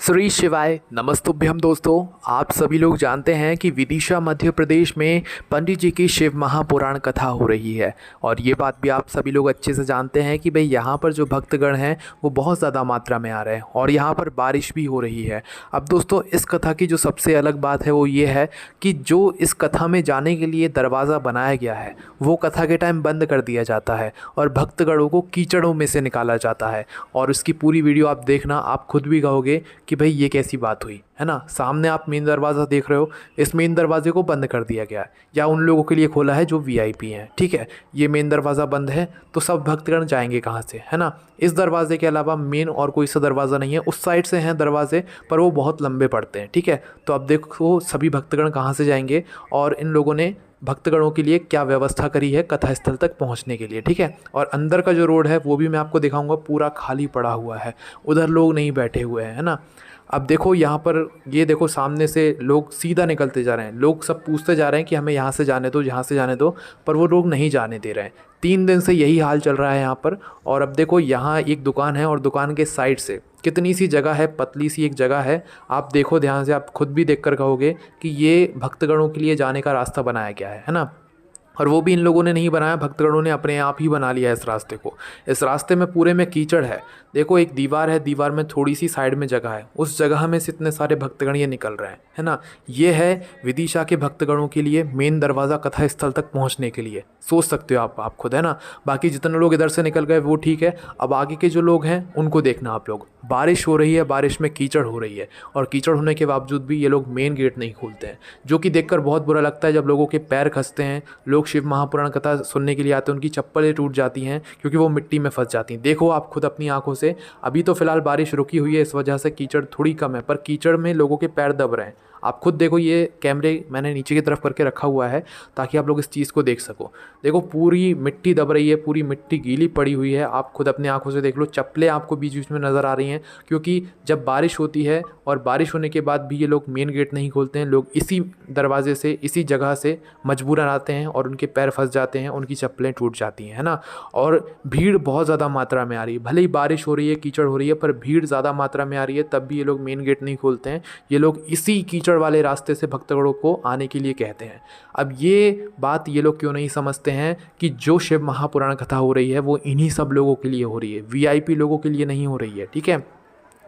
श्री शिवाय नमस्तुभ्यम। दोस्तों, आप सभी लोग जानते हैं कि विदिशा मध्य प्रदेश में पंडित जी की शिव महापुराण कथा हो रही है। और ये बात भी आप सभी लोग अच्छे से जानते हैं कि भाई यहाँ पर जो भक्तगण हैं वो बहुत ज़्यादा मात्रा में आ रहे हैं और यहाँ पर बारिश भी हो रही है। अब दोस्तों, इस कथा की जो सबसे अलग बात है वो ये है कि जो इस कथा में जाने के लिए दरवाज़ा बनाया गया है वो कथा के टाइम बंद कर दिया जाता है और भक्तगणों को कीचड़ों में से निकाला जाता है। और इसकी पूरी वीडियो आप देखना, आप खुद भी कहोगे कि भाई ये कैसी बात हुई है ना। सामने आप मेन दरवाज़ा देख रहे हो, इस मेन दरवाजे को बंद कर दिया गया है या उन लोगों के लिए खोला है जो वीआईपी हैं। ठीक है, ये मेन दरवाज़ा बंद है तो सब भक्तगण जाएंगे कहाँ से, है ना। इस दरवाजे के अलावा मेन और कोई सा दरवाज़ा नहीं है। उस साइड से हैं दरवाजे पर वो बहुत लंबे पड़ते हैं। ठीक है, तो अब देखो सभी भक्तगण कहाँ से जाएंगे और इन लोगों ने भक्तगणों के लिए क्या व्यवस्था करी है कथा स्थल तक पहुंचने के लिए। ठीक है, और अंदर का जो रोड है वो भी मैं आपको दिखाऊंगा, पूरा खाली पड़ा हुआ है, उधर लोग नहीं बैठे हुए हैं, है ना। अब देखो यहाँ पर, ये देखो सामने से लोग सीधा निकलते जा रहे हैं। लोग सब पूछते जा रहे हैं कि हमें यहाँ से जाने दो, यहाँ से जाने दो, पर वो लोग नहीं जाने दे रहे हैं। 3 दिन से यही हाल चल रहा है यहाँ पर। और अब देखो यहाँ एक दुकान है और दुकान के साइड से कितनी सी जगह है, पतली सी एक जगह है। आप देखो ध्यान से, आप खुद भी देखकर कहोगे कि ये भक्तगणों के लिए जाने का रास्ता बनाया गया है ना। और वो भी इन लोगों ने नहीं बनाया, भक्तगणों ने अपने आप ही बना लिया है इस रास्ते को। इस रास्ते में पूरे में कीचड़ है। देखो एक दीवार है, दीवार में थोड़ी सी साइड में जगह है, उस जगह में से इतने सारे भक्तगण ये निकल रहे हैं, है ना। ये है विदिशा के भक्तगणों के लिए मेन दरवाज़ा कथा स्थल तक पहुँचने के लिए। सोच सकते हो आप खुद, है ना। बाकी जितने लोग इधर से निकल गए वो ठीक है, अब आगे के जो लोग हैं उनको देखना आप लोग। बारिश हो रही है, बारिश में कीचड़ हो रही है और कीचड़ होने के बावजूद भी ये लोग मेन गेट नहीं खोलते हैं, जो कि देखकर बहुत बुरा लगता है। जब लोगों के पैर खसते हैं, लोग शिव महापुराण कथा सुनने के लिए आते हैं, उनकी चप्पलें टूट जाती हैं क्योंकि वो मिट्टी में फंस जाती हैं। देखो आप खुद अपनी आंखों से। अभी तो फिलहाल बारिश रुकी हुई है, इस वजह से कीचड़ थोड़ी कम है, पर कीचड़ में लोगों के पैर दब रहे हैं। आप खुद देखो, ये कैमरे मैंने नीचे की तरफ करके रखा हुआ है ताकि आप लोग इस चीज़ को देख सको। देखो पूरी मिट्टी दब रही है, पूरी मिट्टी गीली पड़ी हुई है। आप खुद अपनी आंखों से देख लो, चप्पलें आपको बीच बीच में नज़र आ रही हैं क्योंकि जब बारिश होती है और बारिश होने के बाद भी ये लोग मेन गेट नहीं खोलते हैं। लोग इसी दरवाजे से, इसी जगह से मजबूरन आते हैं और उनके पैर फंस जाते हैं, उनकी चप्पलें टूट जाती हैं, है ना। और भीड़ बहुत ज़्यादा मात्रा में आ रही है, भले ही बारिश हो रही है, कीचड़ हो रही है, पर भीड़ ज़्यादा मात्रा में आ रही है, तब भी ये लोग मेन गेट नहीं खोलते हैं। ये लोग इसी कीचड़ वाले रास्ते से भक्तगणों को आने के लिए कहते हैं। अब ये बात ये लोग क्यों नहीं समझते हैं कि जो शिव महापुराण कथा हो रही है वो इन्हीं सब लोगों के लिए हो रही है, वीआईपी लोगों के लिए नहीं हो रही है। ठीक है।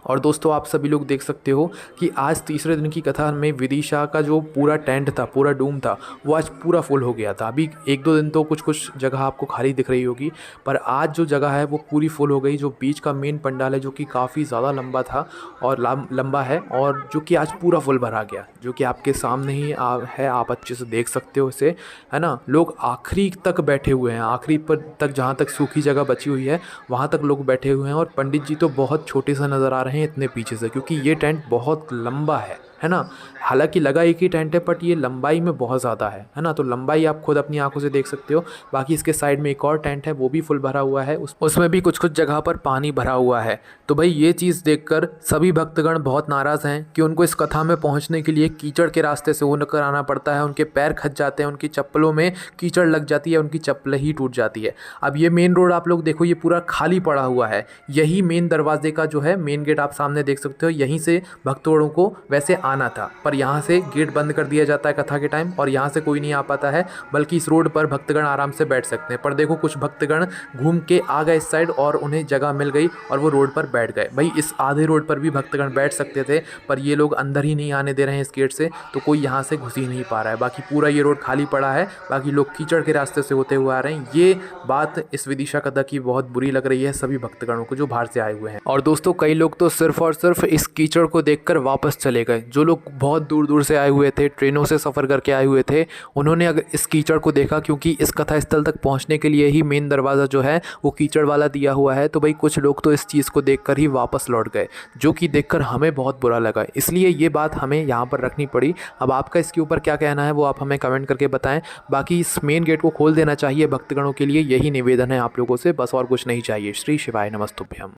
और दोस्तों, आप सभी लोग देख सकते हो कि आज तीसरे दिन की कथा में विदिशा का जो पूरा टेंट था, पूरा डूम था, वो आज पूरा फुल हो गया था। अभी 1-2 दिन तो कुछ जगह आपको खाली दिख रही होगी, पर आज जो जगह है वो पूरी फुल हो गई। जो बीच का मेन पंडाल है, जो कि काफ़ी ज़्यादा लंबा था और लंबा है, और जो कि आज पूरा फुल भरा गया, जो कि आपके सामने ही है, आप अच्छे से देख सकते हो इसे, है ना। लोग आखिरी तक बैठे हुए हैं, आखिरी पर तक, जहाँ तक सूखी जगह बची हुई है वहाँ तक लोग बैठे हुए हैं। और पंडित जी तो बहुत छोटे से नज़र आ रहे हैं इतने पीछे से, क्योंकि ये टेंट बहुत लंबा है ना। हालांकि लगा एक ही टेंट है, बट ये लंबाई में बहुत ज़्यादा है ना। तो लंबाई आप खुद अपनी आंखों से देख सकते हो। बाकी इसके साइड में एक और टेंट है, वो भी फुल भरा हुआ है, उसमें भी कुछ जगह पर पानी भरा हुआ है। तो भाई ये चीज़ देखकर सभी भक्तगण बहुत नाराज़ हैं कि उनको इस कथा में पहुंचने के लिए कीचड़ के रास्ते से होकर आना पड़ता है। उनके पैर खच जाते हैं, उनकी चप्पलों में कीचड़ लग जाती है, उनकी चप्पलें ही टूट जाती है। अब ये मेन रोड आप लोग देखो, ये पूरा खाली पड़ा हुआ है। यही मेन दरवाजे का जो है मेन गेट आप सामने देख सकते हो, यहीं से भक्तगणों को वैसे आना था, पर यहाँ से गेट बंद कर दिया जाता है कथा के टाइम और यहाँ से कोई नहीं आ पाता है, बल्कि इस रोड पर भक्तगण आराम से बैठ सकते हैं। पर देखो कुछ भक्तगण घूम के आ गए इस साइड और उन्हें जगह मिल गई और वो रोड पर बैठ गए। भाई इस आधे रोड पर भी भक्तगण बैठ सकते थे, पर ये लोग अंदर ही नहीं आने दे रहे हैं इस गेट से, तो कोई यहाँ से घुस ही नहीं पा रहा है। बाकी पूरा ये रोड खाली पड़ा है, बाकी लोग कीचड़ के रास्ते से होते हुए आ रहे हैं। ये बात इस विदिशा कथा की बहुत बुरी लग रही है सभी भक्तगणों को जो बाहर से आए हुए हैं। और दोस्तों, कई लोग तो सिर्फ और सिर्फ इस कीचड़ को देखकर वापस चले गए। जो लोग बहुत दूर दूर से आए हुए थे, ट्रेनों से सफ़र करके आए हुए थे, उन्होंने अगर इस कीचड़ को देखा, क्योंकि इस कथा स्थल तक पहुंचने के लिए ही मेन दरवाज़ा जो है वो कीचड़ वाला दिया हुआ है, तो भाई कुछ लोग तो इस चीज़ को देखकर ही वापस लौट गए, जो कि देखकर हमें बहुत बुरा लगा। इसलिए ये बात हमें यहाँ पर रखनी पड़ी। अब आपका इसके ऊपर क्या कहना है वो आप हमें कमेंट करके बताएं। बाकी इस मेन गेट को खोल देना चाहिए भक्तगणों के लिए, यही निवेदन है आप लोगों से, बस और कुछ नहीं चाहिए। श्री शिवाय नमस्तुभ्यम।